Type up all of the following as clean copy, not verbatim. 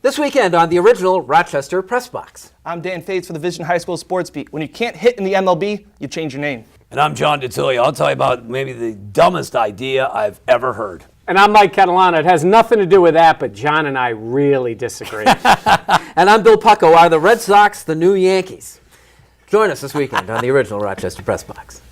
This weekend on the original Rochester Press Box. I'm Dan Fetes for the Vision High School Sports Beat. When you can't hit in the MLB, you change your name. And I'm John DiTullio. I'll tell you about maybe the dumbest idea I've ever heard. And I'm Mike Catalana. It has nothing to do with that, but John and I really disagree. And I'm Bill Pucko. Are the Red Sox the new Yankees? Join us this weekend on the original Rochester Press Box.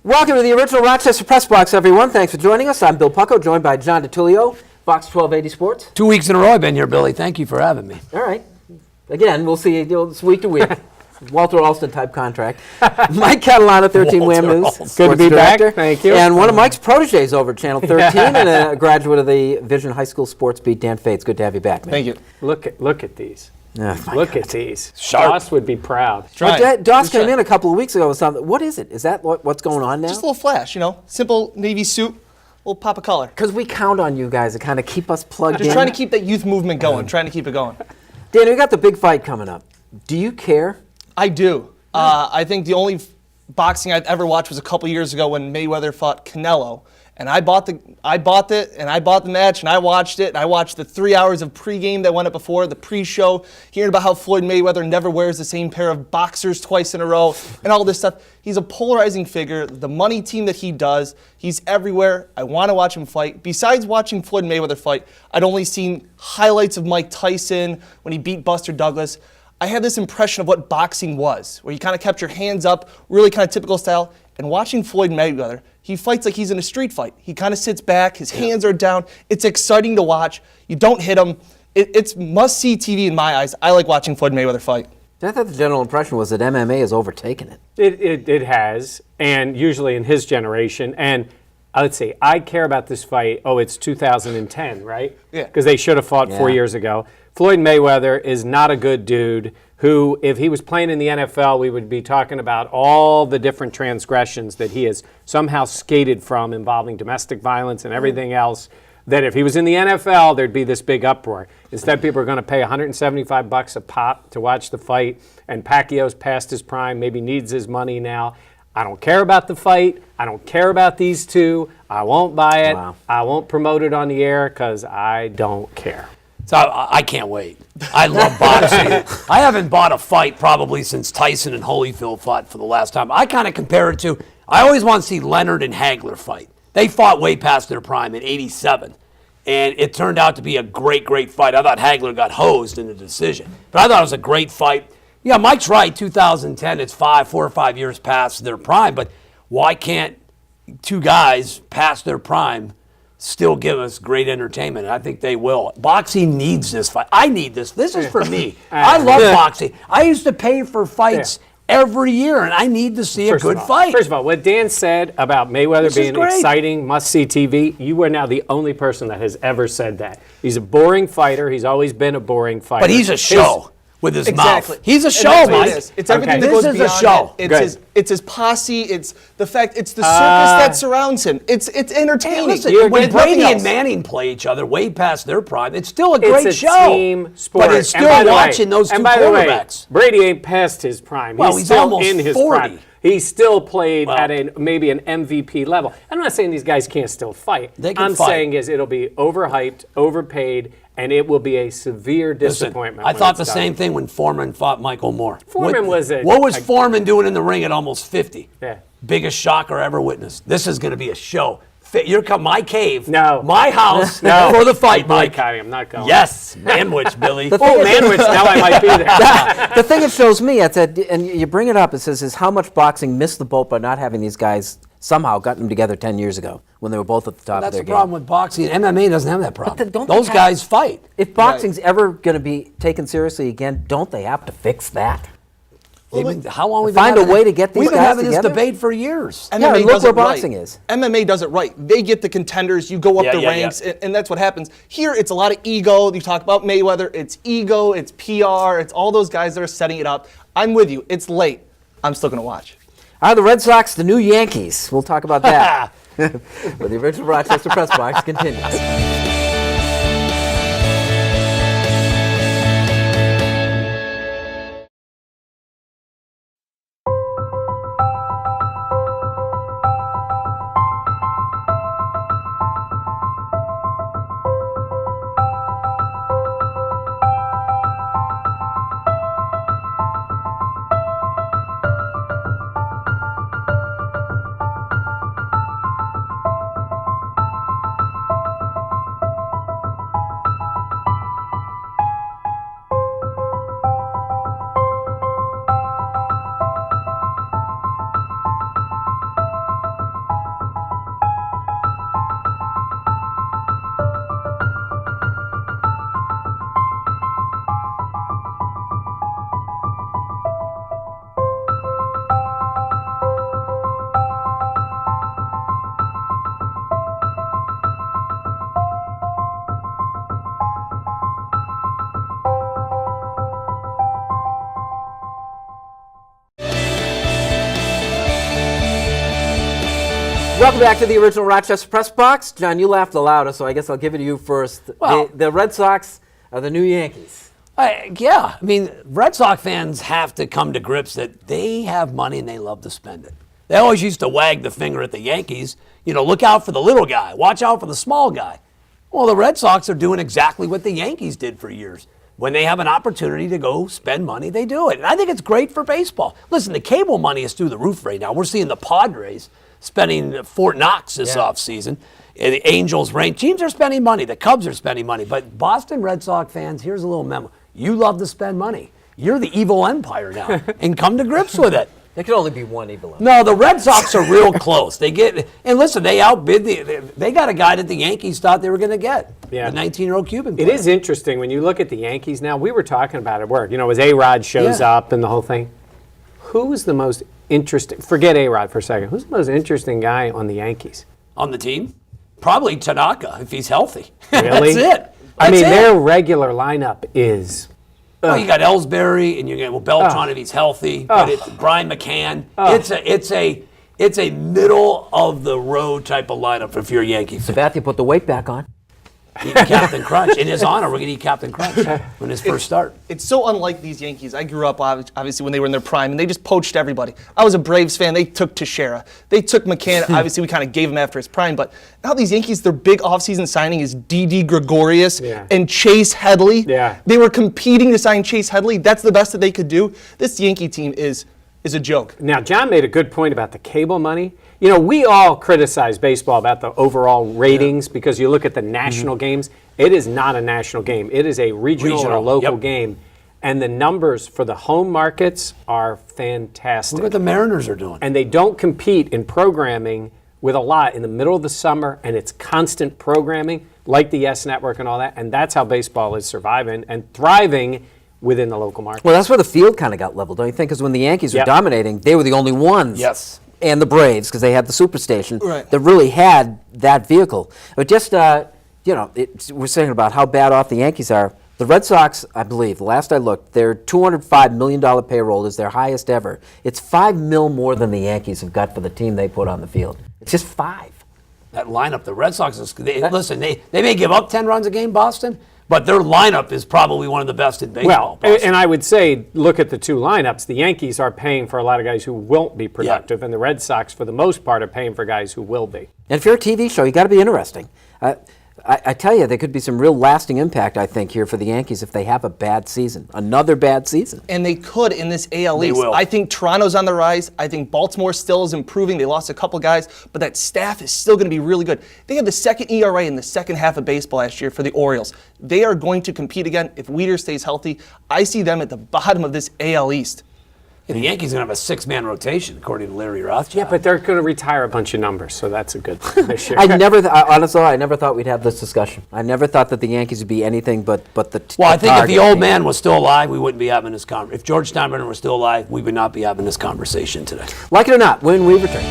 Welcome to the original Rochester Press Box, everyone. Thanks for joining us. I'm Bill Pucko, joined by John DiTullio, Box 1280 Sports. 2 weeks in a row I've been here, Billy. Thank you for having me. All right. Again, we'll see you it's week to week. Walter Alston type contract. Mike Catalana, 13 WHAM News. Good to be back. Thank you. And one of Mike's proteges over at Channel 13 and a graduate of the Vision High School Sports Beat, Dan Fetes. Good to have you back, man. Thank you. Look at these. Oh, Look at these. Sharp. Doss would be proud. Doss came in a couple of weeks ago with something. What is it? Is that what's going on now? Just a little flash, simple navy suit, little pop of color. Because we count on you guys to kind of keep us plugged in. Just trying to keep that youth movement going, trying to keep it going. Dan, we got the big fight coming up. Do you care? I do. I think the only boxing I've ever watched was a couple years ago when Mayweather fought Canelo. And I bought the match, and I watched it. And I watched the 3 hours of pregame that went up before, the pre-show, hearing about how Floyd Mayweather never wears the same pair of boxers twice in a row, and all this stuff. He's a polarizing figure. The money team that he does, he's everywhere. I want to watch him fight. Besides watching Floyd Mayweather fight, I'd only seen highlights of Mike Tyson when he beat Buster Douglas. I had this impression of what boxing was, where you kind of kept your hands up, really kind of typical style. And watching Floyd Mayweather, he fights like he's in a street fight. He kind of sits back, his hands are down. It's exciting to watch. You don't hit him. It's must-see TV in my eyes. I like watching Floyd Mayweather fight. I thought the general impression was that MMA has overtaken it. It has, and usually in his generation. And let's see, I care about this fight. Oh, it's 2010, right? Yeah. Because they should have fought 4 years ago. Floyd Mayweather is not a good dude who, if he was playing in the NFL, we would be talking about all the different transgressions that he has somehow skated from involving domestic violence and everything else, that if he was in the NFL, there'd be this big uproar. Instead, people are going to pay $175 a pop to watch the fight, and Pacquiao's past his prime, maybe needs his money now. I don't care about the fight. I don't care about these two. I won't buy it. Wow. I won't promote it on the air because I don't care. So I can't wait. I love boxing. I haven't bought a fight probably since Tyson and Holyfield fought for the last time. I kind of compare it to, I always want to see Leonard and Hagler fight. They fought way past their prime in '87. And it turned out to be a great, great fight. I thought Hagler got hosed in the decision. But I thought it was a great fight. Yeah, Mike's right, 2010, it's 4 or 5 years past their prime. But why can't two guys past their prime still give us great entertainment? And I think they will. Boxing needs this fight. I need this. This is for me. I love boxing. I used to pay for fights every year, and I need to see a good fight. First of all, what Dan said about Mayweather being exciting, must-see TV, you are now the only person that has ever said that. He's a boring fighter. He's always been a boring fighter. But he's a show. With his Exactly. mouth. He's a show, Mike. It's everything that This goes is a beyond show. it. It's his posse. It's the fact. It's the circus that surrounds him. It's entertaining. Listen, when Brady and Manning play each other way past their prime, it's still a great It's a show. team sport. But it's still watching those two quarterbacks. Brady ain't past his prime. Well, he's he's still almost in his 40. prime. He still played at maybe an MVP level. I'm not saying these guys can't still fight. They can I'm fight. saying is it'll be overhyped, overpaid, and it will be a severe disappointment. I thought the same thing when Foreman fought Michael Moore. Foreman what was Foreman doing in the ring at almost 50? Yeah. Biggest shocker ever witnessed. This is going to be a show. You're coming, my cave, No. my house, No. for the fight, Mike. I'm not going. Yes, Manwich, Billy. Manwich, now I might be there. The thing it shows me, and you bring it up, it says, is how much boxing missed the boat by not having these guys somehow gotten them together 10 years ago when they were both at the top of That's their the game. problem with boxing. MMA doesn't have that problem. But don't they Those have- guys fight. If boxing's ever going to be taken seriously again, don't they have to fix that? How long we've Find been a having way to get these We've been guys having together? this debate for years. Yeah, MMA look does where it right. boxing is. MMA does it right. They get the contenders. You go up the ranks, and that's what happens. Here, it's a lot of ego. You talk about Mayweather. It's ego. It's PR. It's all those guys that are setting it up. I'm with you. It's late. I'm still going to watch. Are the Red Sox the new Yankees? We'll talk about that. Where the original Rochester Press Box continues. Welcome back to the original Rochester Press Box. John, you laughed the loudest, so I guess I'll give it to you first. Well- the Red Sox are the new Yankees. Yeah, I mean, Red Sox fans have to come to grips that they have money and they love to spend it. They always used to wag the finger at the Yankees. You know, look out for the little guy. Watch out for the small guy. Well, the Red Sox are doing exactly what the Yankees did for years. When they have an opportunity to go spend money, they do it. And I think it's great for baseball. Listen, the cable money is through the roof right now. We're seeing the Padres spending Fort Knox this offseason. The Angels, teams are spending money. The Cubs are spending money. But Boston Red Sox fans, here's a little memo. You love to spend money. You're the evil empire now, and come to grips with it. There could only be one evil empire. No, the Red Sox are real close. They listen, they outbid they got a guy that the Yankees thought they were going to get. Yeah. The 19-year-old Cuban It player. is interesting when you look at the Yankees now. We were talking about it at work. You know, as A-Rod shows Yeah. up and the whole thing. Who is the most interesting? Forget A-Rod for a second. Who's the most interesting guy on the Yankees? On the team? Probably Tanaka, if he's healthy. Really? That's it. I mean, That's it. their regular lineup is. Well, you got Ellsbury, and you got Beltran if he's healthy. But it's Brian McCann. It's a middle of the road type of lineup if you're a Yankee fan. Sabathia put the weight back on. Eat Captain Crunch. In his honor, we're going to eat Captain Crunch when his first start. It's so unlike these Yankees. I grew up, obviously, when they were in their prime, and they just poached everybody. I was a Braves fan. They took Teixeira. They took McCann. Obviously, we kind of gave him after his prime. But now these Yankees, their big offseason signing is Didi Gregorius and Chase Headley. Yeah. They were competing to sign Chase Headley. That's the best that they could do. This Yankee team is a joke. Now, John made a good point about the cable money. You know, we all criticize baseball about the overall ratings because you look at the national games. It is not a national game. It is a regional or local game. And the numbers for the home markets are fantastic. Look what the Mariners are doing. And they don't compete in programming with a lot in the middle of the summer, and it's constant programming like the Yes Network and all that. And that's how baseball is surviving and thriving within the local market. Well, that's where the field kind of got leveled, don't you think? Because when the Yankees were dominating, they were the only ones. Yes. And the Braves, because they had the Superstation, Right. that really had that vehicle. But just, we're saying about how bad off the Yankees are. The Red Sox, I believe, the last I looked, their $205 million payroll is their highest ever. It's $5 million more than the Yankees have got for the team they put on the field. It's just 5. That lineup, the Red Sox, listen, they may give up 10 runs a game, Boston, but their lineup is probably one of the best in baseball. Well, and I would say, look at the two lineups. The Yankees are paying for a lot of guys who won't be productive, and the Red Sox, for the most part, are paying for guys who will be. And if you're a TV show, you got to be interesting. I tell you, there could be some real lasting impact, I think, here for the Yankees if they have a bad season, another bad season. And they could in this AL East. will. I think Toronto's on the rise. I think Baltimore still is improving. They lost a couple guys, but that staff is still going to be really good. They had the second ERA in the second half of baseball last year for the Orioles. They are going to compete again if Weeder stays healthy. I see them at the bottom of this AL East. The Yankees are going to have a 6-man rotation, according to Larry Rothschild. Yeah, but they're going to retire a bunch of numbers, so that's a good thing this year. Honestly, I never thought we'd have this discussion. I never thought that the Yankees would be anything but the. Well, I think if target the old team. man was still alive, we wouldn't be having this conversation. If George Steinbrenner was still alive, we would not be having this conversation today. Like it or not, when we return.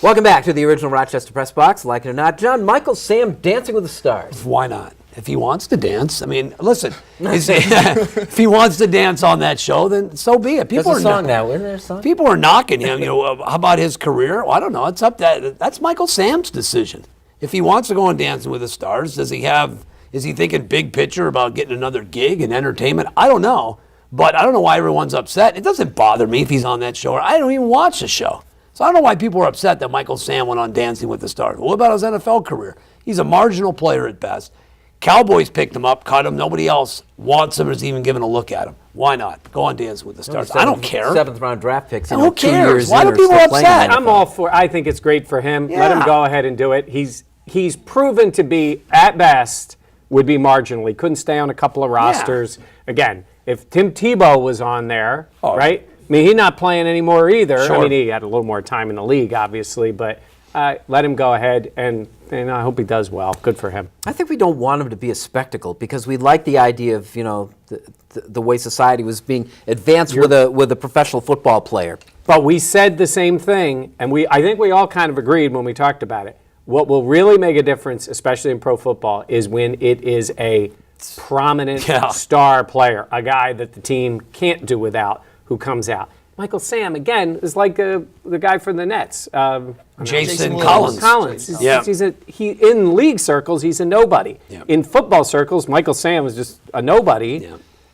Welcome back to the original Rochester Press Box. Like it or not, John Michael Sam, Dancing with the Stars. Why not? If he wants to dance, I mean, listen, if he wants to dance on that show, then so be it. There's a song now, isn't there a song? People are knocking him. How about his career? Well, I don't know. It's up to that's Michael Sam's decision. If he wants to go on Dancing with the Stars, is he thinking big picture about getting another gig and entertainment? I don't know. But I don't know why everyone's upset. It doesn't bother me if he's on that show. I don't even watch the show. So I don't know why people are upset that Michael Sam went on Dancing with the Stars. What about his NFL career? He's a marginal player at best. Cowboys picked him up, cut him. Nobody else wants him or is even giving a look at him. Why not? Go on Dancing with the Stars. I don't care. 7th round draft picks. Who 2 cares? years Why in do are people still playing in upset? the I'm NFL. all for. I think it's great for him. Let him Yeah. go ahead and do it. He's proven to be at best would be marginally. Couldn't stay on a couple of rosters. Again, if Tim Tebow was on there, right? I mean, he's not playing anymore either. Sure. I mean, he had a little more time in the league, obviously, but let him go ahead, and I hope he does well. Good for him. I think we don't want him to be a spectacle because we like the idea of the way society was being advanced with a professional football player. But we said the same thing, and I think we all kind of agreed when we talked about it. What will really make a difference, especially in pro football, is when it is a prominent star player, a guy that the team can't do without, who comes out. Michael Sam, again, is like the guy for the Nets. Jason Collins. Collins. In league circles, he's a nobody. Yeah. In football circles, Michael Sam is just a nobody,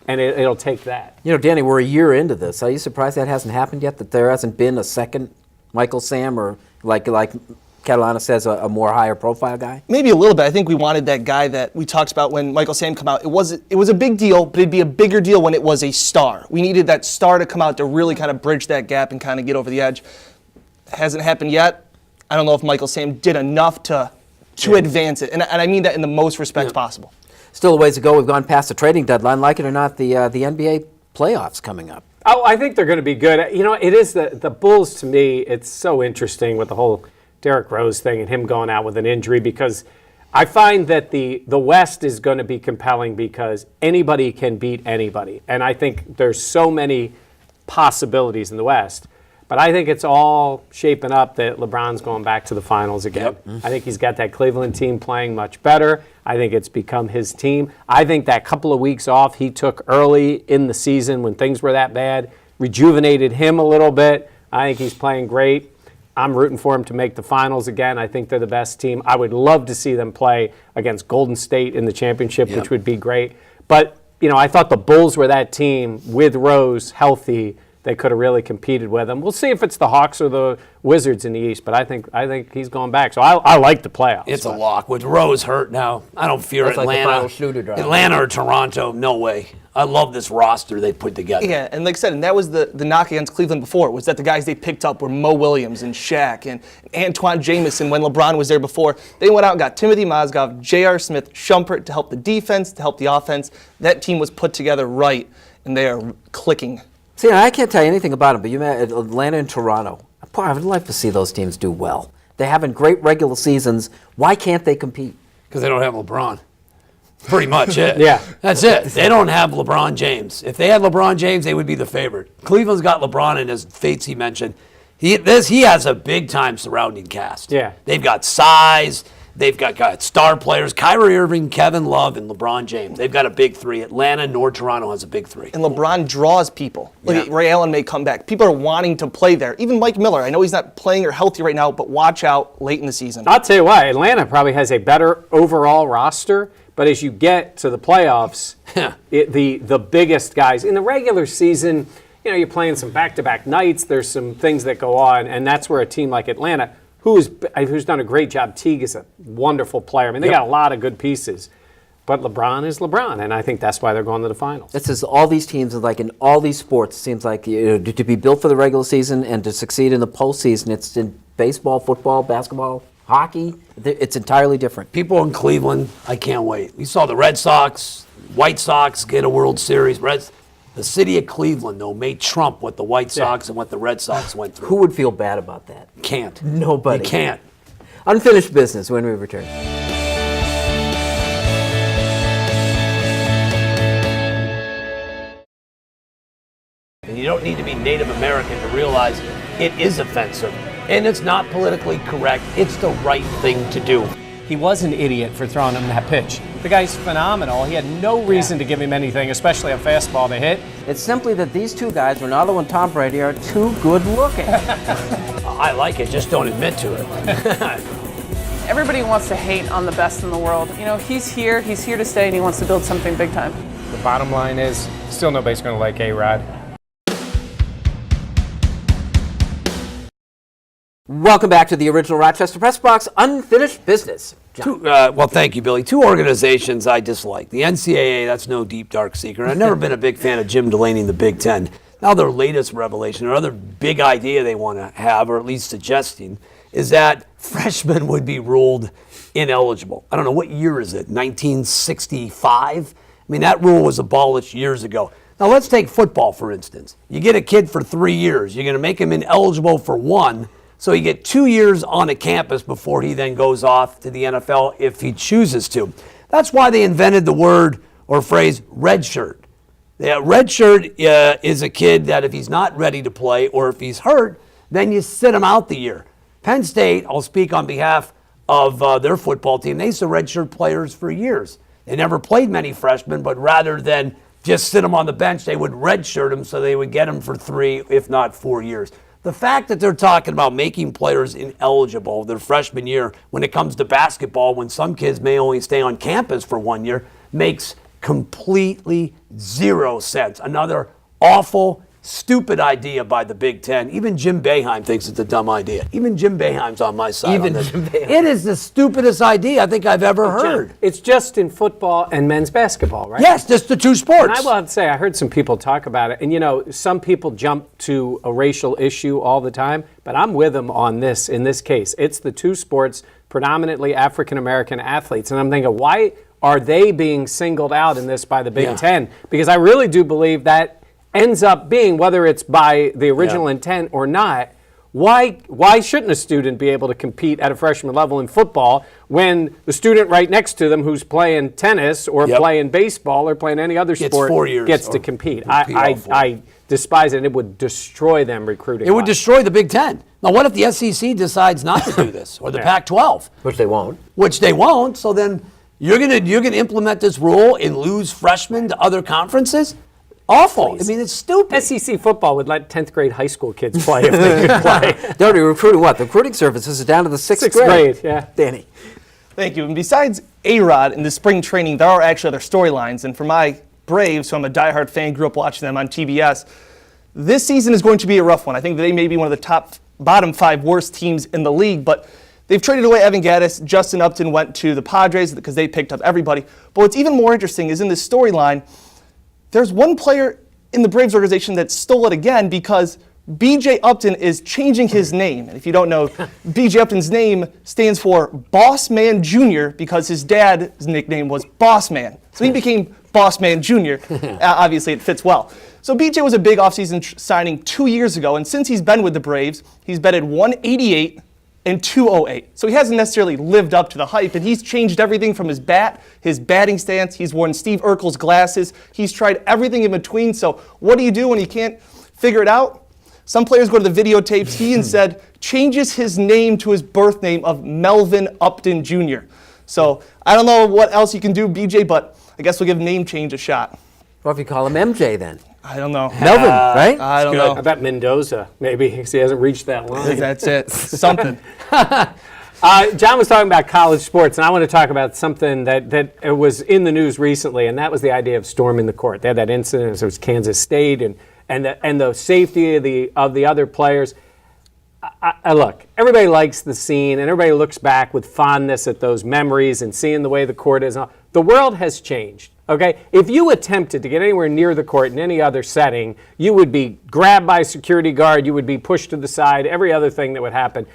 and it'll take that. Danny, we're a year into this. Are you surprised that hasn't happened yet, that there hasn't been a second Michael Sam or like Catalana says, a more higher profile guy? Maybe a little bit. I think we wanted that guy that we talked about when Michael Sam came out. It was a big deal, but it'd be a bigger deal when it was a star. We needed that star to come out to really kind of bridge that gap and kind of get over the edge. Hasn't happened yet. I don't know if Michael Sam did enough to advance it, and I mean that in the most respect possible. Still a ways to go. We've gone past the trading deadline. Like it or not, the NBA playoffs coming up. Oh, I think they're going to be good. It is the Bulls, to me, it's so interesting with the whole Derrick Rose thing and him going out with an injury, because I find that the West is going to be compelling because anybody can beat anybody. And I think there's so many possibilities in the West. But I think it's all shaping up that LeBron's going back to the finals again. I think he's got that Cleveland team playing much better. I think it's become his team. I think that couple of weeks off he took early in the season when things were that bad rejuvenated him a little bit. I think he's playing great. I'm rooting for him to make the finals again. I think they're the best team. I would love to see them play against Golden State in the championship, which would be great. But, I thought the Bulls were that team with Rose healthy. They could have really competed with them. We'll see if it's the Hawks or the Wizards in the East, but I think he's going back. So I like the playoffs. It's a lock. With Rose hurt now, I don't fear That's like the Atlanta. final shooter drive. Atlanta or Toronto, no way. I love this roster they put together. Yeah, and like I said, and that was the knock against Cleveland before, was that the guys they picked up were Mo Williams and Shaq and Antoine Jamison when LeBron was there before. They went out and got Timothy Mozgov, J.R. Smith, Shumpert to help the defense, to help the offense. That team was put together right, and they are clicking. See, I can't tell you anything about them, but you met Atlanta and Toronto. Boy, I would like to see those teams do well. They're having great regular seasons. Why can't they compete? Because they don't have LeBron. Pretty much it. Yeah. That's it. They don't have LeBron James. If they had LeBron James, they would be the favorite. Cleveland's got LeBron, and as Fetes he mentioned, he has a big-time surrounding cast. Yeah. They've got size. They've got star players. Kyrie Irving, Kevin Love, and LeBron James. They've got a big three. Atlanta nor Toronto has a big three. And LeBron draws people. Like Ray Allen may come back. People are wanting to play there. Even Mike Miller. I know he's not playing or healthy right now, but watch out late in the season. I'll tell you what, Atlanta probably has a better overall roster, but as you get to the playoffs, the biggest guys in the regular season, you're playing some back-to-back nights. There's some things that go on, and that's where a team like Atlanta, who's done a great job. Teague is a wonderful player. I mean, they got a lot of good pieces. But LeBron is LeBron, and I think that's why they're going to the finals. This is all these teams, like in all these sports, it seems like to be built for the regular season and to succeed in the postseason, it's in baseball, football, basketball, hockey. It's entirely different. People in Cleveland, I can't wait. We saw the Red Sox, White Sox get a World Series. The city of Cleveland, though, made Trump what the White Sox and what the Red Sox went through. Who would feel bad about that? Can't. Nobody. You can't. Unfinished business when we return. And you don't need to be Native American to realize it is offensive. And it's not politically correct. It's the right thing to do. He was an idiot for throwing him that pitch. The guy's phenomenal. He had no reason to give him anything, especially a fastball to hit. It's simply that these two guys, Ronaldo and Tom Brady, are too good looking. I like it, just don't admit to it. Everybody wants to hate on the best in the world. You know, he's here to stay, and he wants to build something big time. The bottom line is, still nobody's going to like A-Rod. Welcome back to the original Rochester Press Box, Unfinished Business. Well, thank you, Billy. Two organizations I dislike. The NCAA, that's no deep, dark secret. I've never been a big fan of Jim Delaney and the Big Ten. Now their latest revelation, or other big idea they want to have, or at least suggesting, is that freshmen would be ruled ineligible. I don't know, what year is it, 1965? I mean, that rule was abolished years ago. Now let's take football, for instance. You get a kid for 3 years. You're going to make him ineligible for one, so you get 2 years on a campus before he then goes off to the NFL if he chooses to. That's why they invented the word or phrase red shirt. Red shirt is a kid that if he's not ready to play or if he's hurt, then you sit him out the year. Penn State, I'll speak on behalf of their football team, they used to redshirt players for years. They never played many freshmen, but rather than just sit them on the bench, they would redshirt them so they would get them for 3, if not 4 years. The fact that they're talking about making players ineligible their freshman year when it comes to basketball, when some kids may only stay on campus for 1 year, makes completely zero sense. Another awful, stupid idea by the Big Ten. Even Jim Boeheim thinks it's a dumb idea. Even Jim Boeheim's on my side on this. It is the stupidest idea I think I've ever heard. It's just in football and men's basketball, right? Yes, just the two sports. And I will have to say, I heard some people talk about it, and you know, some people jump to a racial issue all the time, but I'm with them on this in this case. It's the two sports, predominantly African-American athletes, and I'm thinking, why are they being singled out in this by the Big Ten? Because I really do believe that ends up being, whether it's by the original intent or not, why shouldn't a student be able to compete at a freshman level in football when the student right next to them who's playing tennis or playing baseball or playing any other sport 4 years gets to compete? I despise it. And it would destroy them recruiting. It would destroy the Big Ten. Now, what if the SEC decides not to do this, or the Pac-12? Which they won't. Which they won't. So then you're gonna implement this rule and lose freshmen to other conferences? Awful. I mean, it's stupid. SEC football would let 10th grade high school kids play if they could play. They're already recruiting what? The recruiting services are down to the sixth grade. Yeah. Danny. Thank you. And besides A-Rod in the spring training, there are actually other storylines. And for my Braves, who I'm a diehard fan, grew up watching them on TBS, this season is going to be a rough one. I think they may be one of the bottom 5 worst teams in the league, but they've traded away Evan Gattis. Justin Upton went to the Padres because they picked up everybody. But what's even more interesting is in this storyline, there's one player in the Braves organization that stole it again because B.J. Upton is changing his name. And if you don't know, B.J. Upton's name stands for Boss Man Jr. because his dad's nickname was Boss Man. So he became Boss Man Jr. Obviously, it fits well. So B.J. was a big offseason signing 2 years ago, and since he's been with the Braves, he's batted 188 and 208. So he hasn't necessarily lived up to the hype, and he's changed everything from his bat, his batting stance. He's worn Steve Urkel's glasses. He's tried everything in between. So what do you do when you can't figure it out? Some players go to the videotapes. He instead changes his name to his birth name of Melvin Upton Jr. So I don't know what else you can do, BJ, but I guess we'll give name change a shot. What if you call him MJ then? I don't know. Melvin, right? I don't know. I bet Mendoza, maybe, because he hasn't reached that line. That's it. Something. John was talking about college sports, and I want to talk about something that was in the news recently, and that was the idea of storming the court. They had that incident. It was Kansas State, and the safety of the other players. Look, everybody likes the scene, and everybody looks back with fondness at those memories and seeing the way the court is. The world has changed, okay? If you attempted to get anywhere near the court in any other setting, you would be grabbed by a security guard, you would be pushed to the side, every other thing that would happen.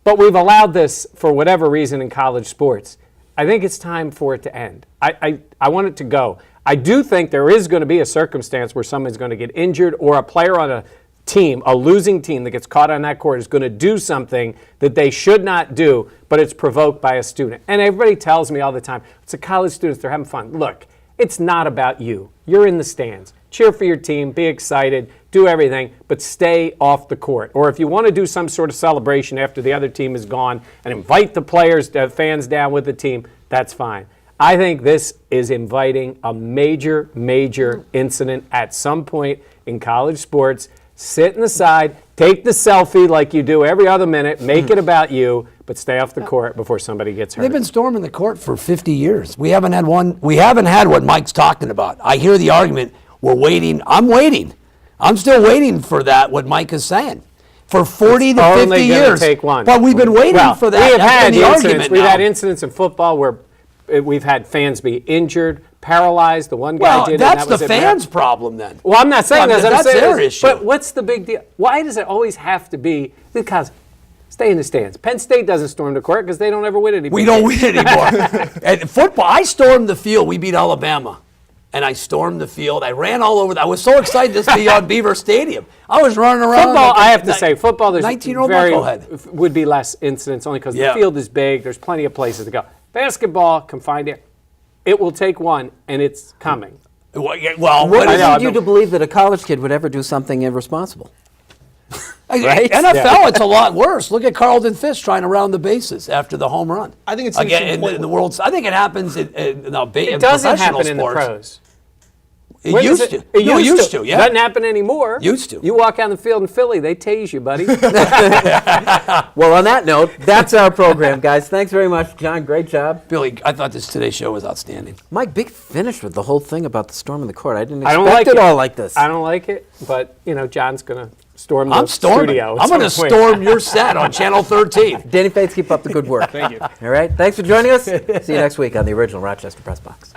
But we've allowed this for whatever reason in college sports. I think it's time for it to end. I want it to go. I do think there is going to be a circumstance where someone's going to get injured, or a player on a team, a losing team that gets caught on that court is going to do something that they should not do, but it's provoked by a student. And everybody tells me all the time, it's the college students, they're having fun. Look, it's not about you. You're in the stands. Cheer for your team, be excited, do everything, but stay off the court. Or if you want to do some sort of celebration after the other team is gone and invite the players, the fans down with the team, that's fine. I think this is inviting a major, major incident at some point in college sports. Sit in the side, take the selfie like you do every other minute, make it about you, but stay off the court before somebody gets hurt. They've been storming the court for 50 years. We haven't had one. We haven't had what Mike's talking about. I hear the argument, we're waiting. I'm waiting. I'm still waiting for that, what Mike is saying. For 40 to 50 only gonna years. take one. But we've been waiting for that. We have had the incidents. argument We've now. had incidents in football where we've had fans be injured, paralyzed. The one guy Well, did it. that's and that was the it. fans' problem then. Well, I'm not saying Well, that. I'm that's saying their this, issue. But what's the big deal? Why does it always have to be? Because stay in the stands. Penn State doesn't storm the court because they don't ever win anymore. We don't win anymore. And football, I stormed the field. We beat Alabama. And I stormed the field. I ran all over. I was so excited to be on Beaver Stadium. I was running around. Football, like a I have to say, football, there's 19-year-old very knucklehead. would be less incidents only because Yeah. the field is big. There's plenty of places to go. Basketball, confined area. It will take one, and it's coming. Well, What what I is know, leads you to believe that a college kid would ever do something irresponsible? Right? NFL, it's a lot worse. Look at Carlton Fisk trying to round the bases after the home run. I think it's again interesting in the world. I think it happens in It doesn't happen in the sports. pros. It When used does to. It No, used to. to. Yeah. Doesn't happen anymore. Used to. You walk on the field in Philly, they tase you, buddy. Well, on that note, that's our program, guys. Thanks very much, John. Great job. Billy, I thought this Today Show was outstanding. Mike, big finish with the whole thing about the storm in the court. I didn't I expect don't like it it all like this. I don't like it, but John's gonna storm the I'm storming. studio. at I'm going to some point. storm your set on Channel 13. Danny Fetes, keep up the good work. Thank you. All right. Thanks for joining us. See you next week on the original Rochester Press Box.